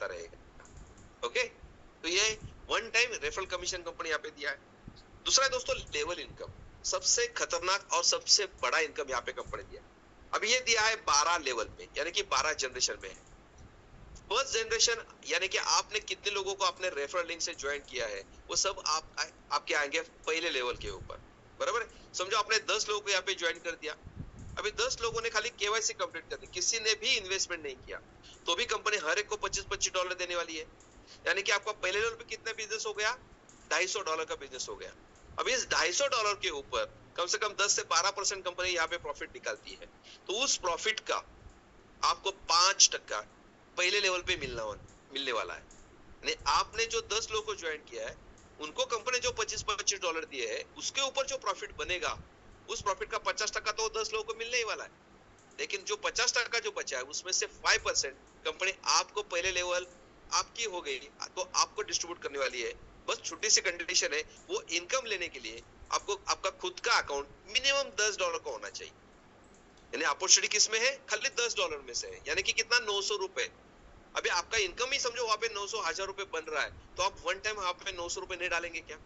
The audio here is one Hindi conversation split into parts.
रहेगा। ओके, तो ये one time referral commission company यहाँ पे दिया है। दूसरा है दोस्तों लेवल इनकम, सबसे खतरनाक और सबसे बड़ा इनकम यहाँ पे कंपनी दिया है। अब ये दिया है 12 लेवल में, यानी कि 12 जनरेशन में है। फर्स्ट जनरेशन यानी कि आपने कितने लोगों को अपने रेफरल लिंक से ज्वाइन किया है, वो सब आपके आएंगे पहले लेवल के ऊपर, बराबर है। समझो आपने 10 लोगों को यहाँ पे ज्वाइन कर दिया, अभी 10 लोगों ने खाली केवाईसी कंप्लीट कर दी, किसी ने भी इन्वेस्टमेंट नहीं किया, तो भी कंपनी हर एक को $25-25 देने वाली है। यानी कि आपका पहले लेवल पे कितना बिजनेस हो गया, $250 का बिजनेस हो गया। अब इस $250 के ऊपर कम से कम 10 से 12% कंपनी यहाँ पे प्रॉफिट निकालती है, तो उस प्रॉफिट का आपको 5% पहले लेवल पे मिलने वाला है। यानी आपने जो 10 लोगों को ज्वाइन किया है, उनको कंपनी जो $25-25 दिए है, उसके ऊपर जो प्रॉफिट बनेगा, उस प्रॉफिट का 50% तो 10 लोगों को मिलने ही वाला है। लेकिन जो 50% जो बचा है, उसमें से 5% कंपनी आपको पहले लेवल आपकी हो गई, तो आपको डिस्ट्रीब्यूट करने वाली है। बस छोटी सी कंडीशन है, वो इनकम लेने के लिए आपको आपका खुद का अकाउंट मिनिमम $10 का होना चाहिए। यानी अपॉर्चुनिटी किस में है, खाली $10 में से है, यानी कि कितना, ₹900। अभी आपका इनकम ही समझो वहां पे 900 1000 रुपए बन रहा है, तो आप वन टाइम वहां पे 900 रुपए नहीं डालेंगे क्या,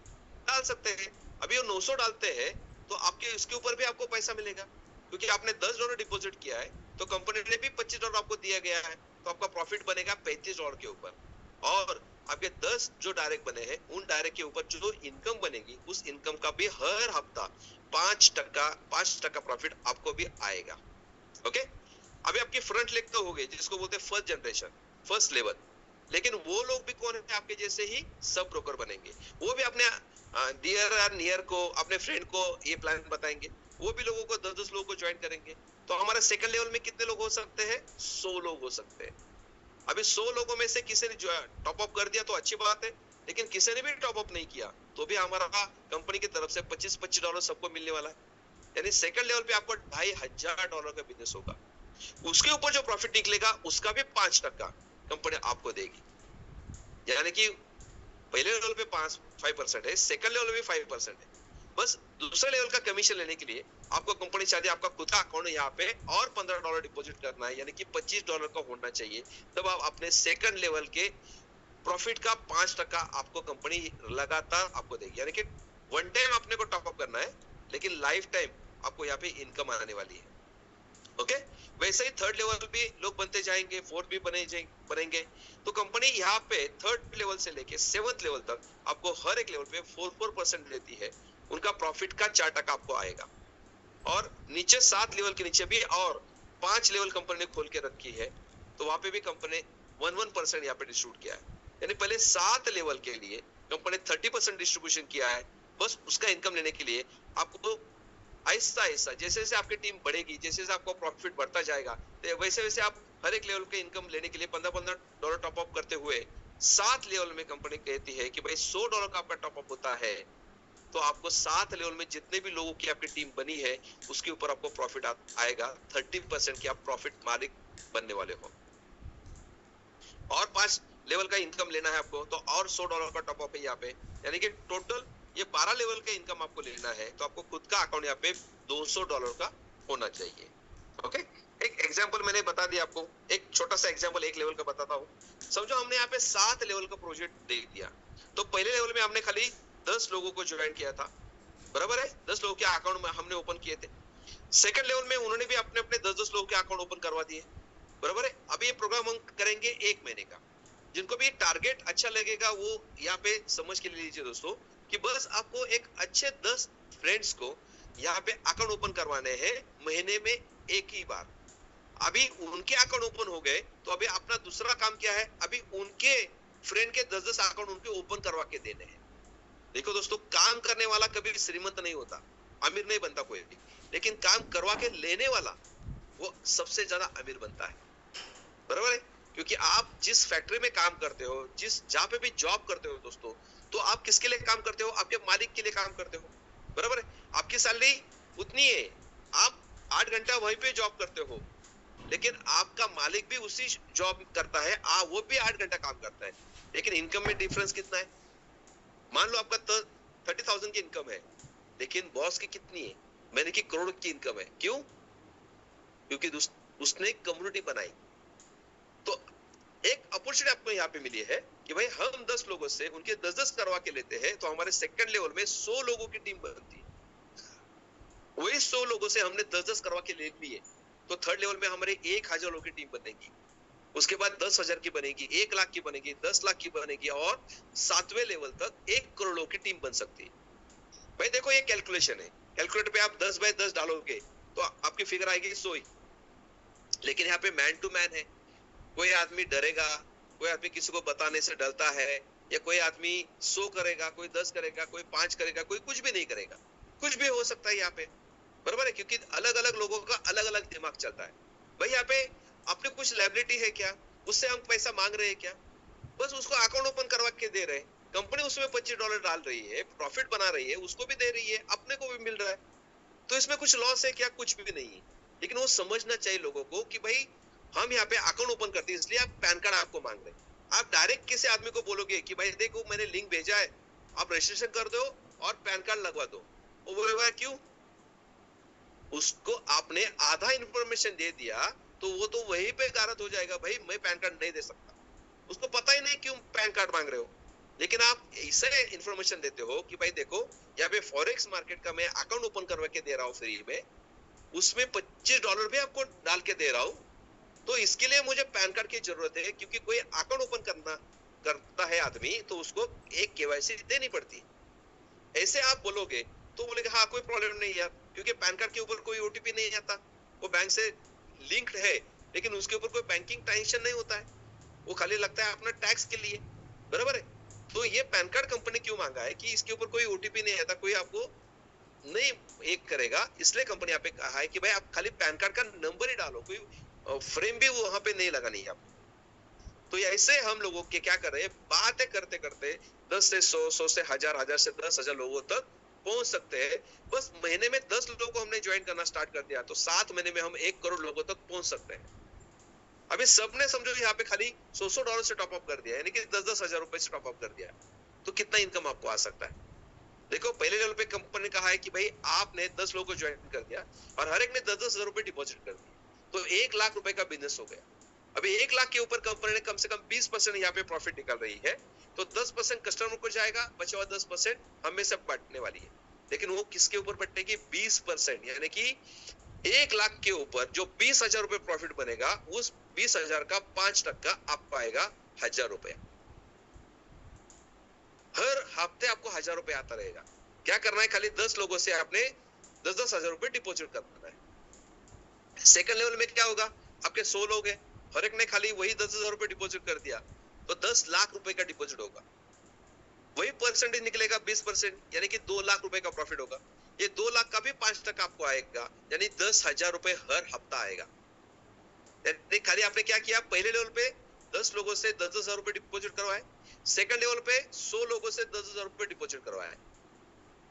डाल सकते हैं। अभी वो 900 डालते हैं तो आपके इसके ऊपर भी आपको पैसा मिलेगा, क्योंकि आपने $10 डिपॉजिट किया है, तो कंपनी ने भी $25 आपको दिया गया है, तो आपका प्रॉफिट बनेगा $35 के ऊपर। और आपके 10 जो डायरेक्ट बने हैं, उन डायरेक्ट के ऊपर जो इनकम बनेगी, उस इनकम का भी हर हफ्ता 5% प्रॉफिट आपको भी आएगा। ओके, अभी आपकी फ्रंट लेग तो हो गई, जिसको बोलते हैं फर्स्ट जनरेशन, फर्स्ट लेवल। लेकिन वो लोग भी कौन है, आपके जैसे ही सब ब्रोकर बनेंगे, वो भी अपने डियर और नियर को, अपने फ्रेंड को ये प्लान बताएंगे, वो भी लोगों को 10-10 लोगों को ज्वाइन करेंगे। तो हमारे सेकंड लेवल में कितने लोग हो सकते हैं, 100 लोग हो सकते हैं। अभी 100 लोगों में से किसी ने टॉप अप कर दिया तो अच्छी बात है, लेकिन किसी ने भी टॉप अप नहीं किया, तो भी हमारा कंपनी की तरफ से $25-25 सबको मिलने वाला है। यानी सेकंड लेवल पे आपको $2500 का बिजनेस होगा, उसके ऊपर जो प्रॉफिट निकलेगा उसका भी 5% कंपनी आपको देगी। यानी कि पहले लेवल पे 5% है, सेकंड लेवल पे 5% है। बस दूसरे लेवल का कमीशन लेने के लिए आपको कंपनी चाहती है आपका खुद का अकाउंट यहाँ पे और $15 डिपॉजिट करना है, यानी कि $25 का होना चाहिए, तब आप अपने सेकंड लेवल के प्रॉफिट का 5% आपको कंपनी लगातार आपको देगी। यानी कि वन टाइम अपने को टॉप अप करना है, लेकिन लाइफ टाइम आपको यहाँ पे इनकम आने वाली है। ओके, वैसे ही थर्ड लेवल भी लोग बनते जाएंगे, फोर्थ भी बनेंगे। तो कंपनी यहाँ पे थर्ड लेवल से लेके सेवंथ लेवल तक आपको हर एक लेवल पे 4% देती है, उनका प्रॉफिट का 4% आपको आएगा। और नीचे 7 लेवल के नीचे भी और 5 लेवल कंपनी ने खोल के रखी है, तो वहां पे भी कंपनी 1% यहाँ पे डिस्ट्रीब्यूट किया है। यानी पहले 7 लेवल के लिए कंपनी 30% डिस्ट्रीब्यूशन किया है, बस उसका इनकम लेने के लिए। आपको ऐसा ऐसा जैसे जैसे आपकी टीम बढ़ेगी, जैसे जैसे आपको प्रॉफिट बढ़ता जाएगा, तो वैसे वैसे आप हर एक लेवल के इनकम लेने के लिए $15-15 टॉप अप करते हुए 7 लेवल में कंपनी कहती है कि भाई $100 का आपका टॉप अप होता है, तो आपको 7 लेवल में जितने भी लोगों की आपकी टीम बनी है, उसके ऊपर आपको प्रॉफिट आएगा, 30% की आप प्रॉफिट मालिक बनने वाले हो। और 5 लेवल का इनकम लेना है आपको, तो और $100 का टॉप अप है यहाँ पे, यानी कि टोटल ये 12 लेवल का इनकम आपको लेना है, तो आपको खुद का अकाउंट यहाँ पे $200 का होना चाहिए। ओके, एक एग्जांपल मैंने बता दिया आपको, एक छोटा सा एग्जांपल एक लेवल का बताता हूँ। समझो हमने यहाँ पे 7 लेवल का प्रोजेक्ट दे दिया, तो पहले लेवल में हमने खाली 10 लोगों को ज्वाइन किया था, बराबर है, 10 लोगों के अकाउंट में हमने ओपन किए थे। सेकंड लेवल में उन्होंने भी अपने अपने 10-10 लोगों के अकाउंट ओपन करवा दिए, बराबर है। अभी ये प्रोग्राम हम करेंगे 1 महीने का। जिनको भी टारगेट अच्छा लगेगा वो यहाँ पे समझ के लीजिए दोस्तों, कि बस आपको एक अच्छे 10 फ्रेंड्स को यहाँ पे अकाउंट ओपन करवाने हैं महीने में एक ही बार। अभी उनके अकाउंट ओपन हो गए, तो अभी अपना दूसरा काम क्या है, अभी उनके फ्रेंड के 10-10 अकाउंट उनके ओपन करवा के देने हैं। देखो दोस्तों, काम करने वाला कभी श्रीमंत नहीं होता, अमीर नहीं बनता कोई भी, लेकिन काम करवा के लेने वाला वो सबसे ज्यादा अमीर बनता है, बराबर है। क्योंकि आप जिस फैक्ट्री में काम करते हो, जिस जहां पे भी जॉब करते हो दोस्तों, तो आप किसके लिए काम करते हो, आपके मालिक के लिए काम करते हो, बराबर है। आपकी सैलरी उतनी है, आप 8 घंटा वहीं पे जॉब करते हो, लेकिन आपका मालिक भी उसी जॉब करता है, वो भी 8 घंटा काम करता है, लेकिन इनकम में डिफरेंस कितना है। मान लो आपका 30,000 की इनकम है, लेकिन बॉस की कितनी है, महीने की करोड़ की इनकम है। क्यों? क्योंकि उसने कम्युनिटी बनाई। तो एक अपॉर्चुनिटी आपको यहाँ पे मिली है कि भाई हम 10 लोगों से उनके 10-10 करवा के लेते हैं, तो हमारे सेकंड लेवल में 100 लोगों की टीम बनती है। वही 100 लोगों से हमने 10-10 करवा के ले लिए, तो थर्ड लेवल में हमारे 1000 लोगों की टीम बनेगी। उसके बाद 10,000 की बनेगी, 1 लाख की बनेगी, 10 लाख की बनेगी, और 7वें लेवल तक 1 करोड़ लोगों की टीम बन सकती है। भाई देखो ये कैलकुलेशन है, कैलकुलेटर पे आप 10 बाय 10 डालोगे तो आपकी फिगर आएगी 100 ही। लेकिन यहाँ पे मैन टू मैन है, कोई आदमी डरेगा, कोई आदमी किसी को बताने से डरता है, या कोई आदमी 100 करेगा, कोई 10 करेगा, कोई 5 करेगा, कोई कुछ भी नहीं करेगा। कुछ भी हो सकता है यहाँ पे, बराबर है, क्योंकि अलग अलग लोगों का अलग अलग दिमाग चलता है। भाई यहाँ पे अपने कुछ लायबिलिटी है क्या, उससे हम पैसा मांग रहे हैं क्या? बस उसको अकाउंट ओपन करवा के दे रहे हैं, कंपनी उसमें $25 डाल रही है, प्रॉफिट बना रही है, उसको भी दे रही है, अपने को भी मिल रहा है, तो इसमें कुछ लॉस है क्या? कुछ भी नहीं है। लेकिन वो समझना चाहिए लोगों को कि भाई हम यहाँ पे अकाउंट ओपन करते हैं, इसलिए आप पैन कार्ड आपको मांग रहे हैं। आप डायरेक्ट किसी आदमी को बोलोगे कि भाई देखो मैंने लिंक भेजा है, आप रजिस्ट्रेशन कर दो और पैन कार्ड लगवा दो, वो बोलेगा क्यों? उसको आपने आधा इंफॉर्मेशन दे दिया, तो वो तो वहीं पे गारत हो जाएगा, भाई मैं पैन कार्ड नहीं दे सकता। उसको पता ही नहीं क्यों पैन कार्ड मांग रहे हो। लेकिन आप ऐसे इंफॉर्मेशन देते हो कि भाई देखो यहाँ पे फॉरेक्स मार्केट का मैं अकाउंट ओपन करवा के दे रहा हूँ फ्री में, उसमें $25 भी आपको डाल के दे रहा हूँ, तो इसके लिए मुझे पैन कार्ड की जरूरत है, क्योंकि कोई अकाउंट ओपन करता है आदमी तो उसको एक केवाईसी देनी पड़ती है। ऐसे आप बोलोगे तो बोलेगा हाँ कोई प्रॉब्लम नहीं यार, क्योंकि पैन कार्ड के ऊपर कोई ओटीपी नहीं आता, वो बैंक से लिंक्ड है, लेकिन उसके ऊपर कोई बैंकिंग ट्रांजेक्शन नहीं होता है, वो खाली लगता है अपना टैक्स के लिए, बराबर है। तो ये पैन कार्ड कंपनी क्यों मांगा है कि इसके ऊपर कोई ओटीपी नहीं आता, कोई आपको नहीं एक करेगा, इसलिए कंपनी यहाँ पे कहा है कि भाई आप खाली पैन कार्ड का नंबर ही डालो, कोई फ्रेम भी वहां पे नहीं लगानी है आपको। तो ऐसे हम लोगों के क्या कर रहे हैं, बातें करते करते 10 से 100, 100 से 1000, 1000 से 10,000 लोगों तक पहुंच सकते हैं। बस महीने में 10 लोगों को हमने ज्वाइन करना स्टार्ट कर दिया, तो 7 महीने में हम 1 करोड़ लोगों तक पहुंच सकते हैं। अभी सबने समझो यहाँ पे खाली $100 से टॉप अप कर दिया, यानी कि 10-10 हजार रुपए से टॉप अप कर दिया, तो कितना इनकम आपको आ सकता है? देखो पहले लेवल पे कंपनी ने कहा है कि भाई आपने 10 लोगों को ज्वाइन कर दिया और हर एक ने 10-10 हजार रुपए डिपॉजिट कर दिए, तो 1 लाख रुपए का बिजनेस हो गया। अभी 1 लाख के ऊपर कंपनी ने कम से कम 20% यहाँ पे प्रॉफिट निकाल रही है, तो 10% कस्टमर को जाएगा, बचा हुआ 10% हमें सब बांटने वाली है। लेकिन वो किसके ऊपर बटेगी? 20%, यानी कि 1 लाख के ऊपर जो 20,000 रुपए प्रॉफिट बनेगा, उस 20,000 का 5% आपको आएगा 1,000 रुपया। हर हफ्ते आपको 1,000 रुपए आता रहेगा। क्या करना है? खाली 10 लोगों से आपने 10-10 हजार रुपए डिपॉजिट करना है। सेकंड लेवल में क्या होगा? आपके 100 लोग हैं, हर एक ने खाली वही 10 हजार रुपए डिपॉजिट कर दिया, तो 10 लाख रुपए का डिपॉजिट होगा। वही परसेंटेज निकलेगा 20%, यानी कि 2 लाख रुपए का प्रॉफिट होगा। ये 2 लाख का भी 5% आपको आएगा, यानी 10,000 रुपए हर हफ्ता आएगा। यानी खाली आपने क्या किया? पहले लेवल पे 10 लोगों से 10-10 हजार रुपए डिपॉजिट करवाए, सेकंड लेवल पे 100 लोगों से 10 हजार रुपए डिपॉजिट करवाया।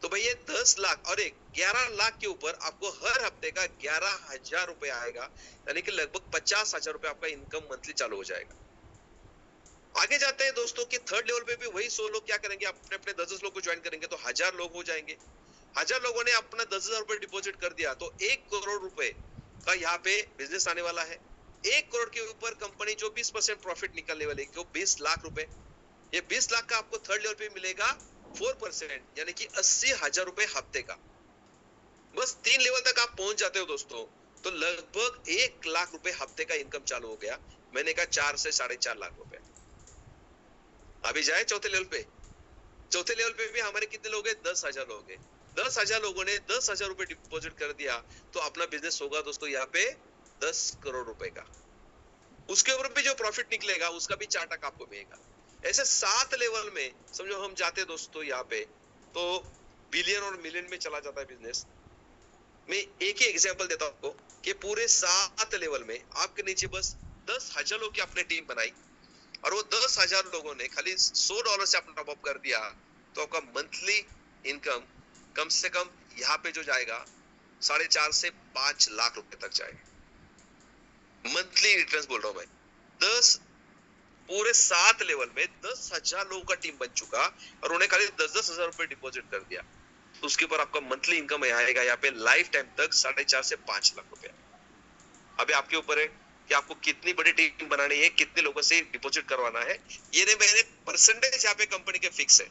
तो भाई ये 10 लाख और 11 लाख के ऊपर आपको हर हफ्ते का 11,000 रुपए आएगा, यानी कि लगभग 50,000 रुपए आपका इनकम मंथली चालू हो जाएगा। आगे जाते हैं दोस्तों कि थर्ड लेवल पे भी वही 100 लोग क्या करेंगे, अपने अपने 10-10 लोग को ज्वाइन करेंगे, तो 1,000 लोग हो जाएंगे। 1,000 लोगों ने अपना 10,000 रुपए डिपॉजिट कर दिया, तो 1 करोड़ रुपए का यहाँ पे बिजनेस आने वाला है। 1 करोड़ के ऊपर कंपनी जो 20% प्रॉफिट निकलने वाली है, 20 लाख रुपए, ये 20 लाख का आपको थर्ड लेवल पे मिलेगा 4%, यानी कि 80,000 रुपए हफ्ते का। बस 3 लेवल तक आप पहुंच जाते हो दोस्तों, तो लगभग 1 लाख रुपए हफ्ते का इनकम चालू हो गया। मैंने कहा 4 से 4.5 लाख रुपए। अभी जाए चौथे लेवल पे। चौथे लेवल पे भी हमारे कितने लोग हैं? 10,000 लोग हैं। 10,000 लोगों ने 10,000 रुपए डिपॉजिट कर दिया, तो अपना बिजनेस होगा दोस्तों यहाँ पे 10 करोड़ रुपए का। उसके ऊपर भी जो प्रॉफिट निकलेगा उसका भी 4% आपको मिलेगा। ऐसे 7 लेवल में समझो हम जाते दोस्तों यहाँ पे, तो बिलियन और मिलियन में चला जाता है बिजनेस। मैं एक ही एग्जांपल देता हूं आपको कि पूरे 7 लेवल में आपके नीचे बस 10,000 लोग की आपने टीम बनाई, और वो 10,000 लोगों ने खाली $100 से अपना टॉप अप कर दिया, तो आपका मंथली इनकम कम से कम यहाँ पे जो जाएगा 4.5 से 5 लाख रुपए तक जाएगा। मंथली रिटर्न्स बोल रहा हूं मैं। 10 पूरे 7 लेवल में 10,000 लोगों का टीम बन चुका, और उन्हें खाली 10-10 हजार रुपए डिपॉजिट कर दिया, तो उसके ऊपर आपका मंथली इनकम आएगा यहाँ पे लाइफ टाइम तक 4.5 से 5 लाख रुपया। अभी आपके ऊपर है कि आपको कितनी बड़ी टीम बनानी है, कितने लोगों से डिपॉजिट करवाना है, ये नहीं, मैंने परसेंटेज यहाँ पे कंपनी के फिक्स है।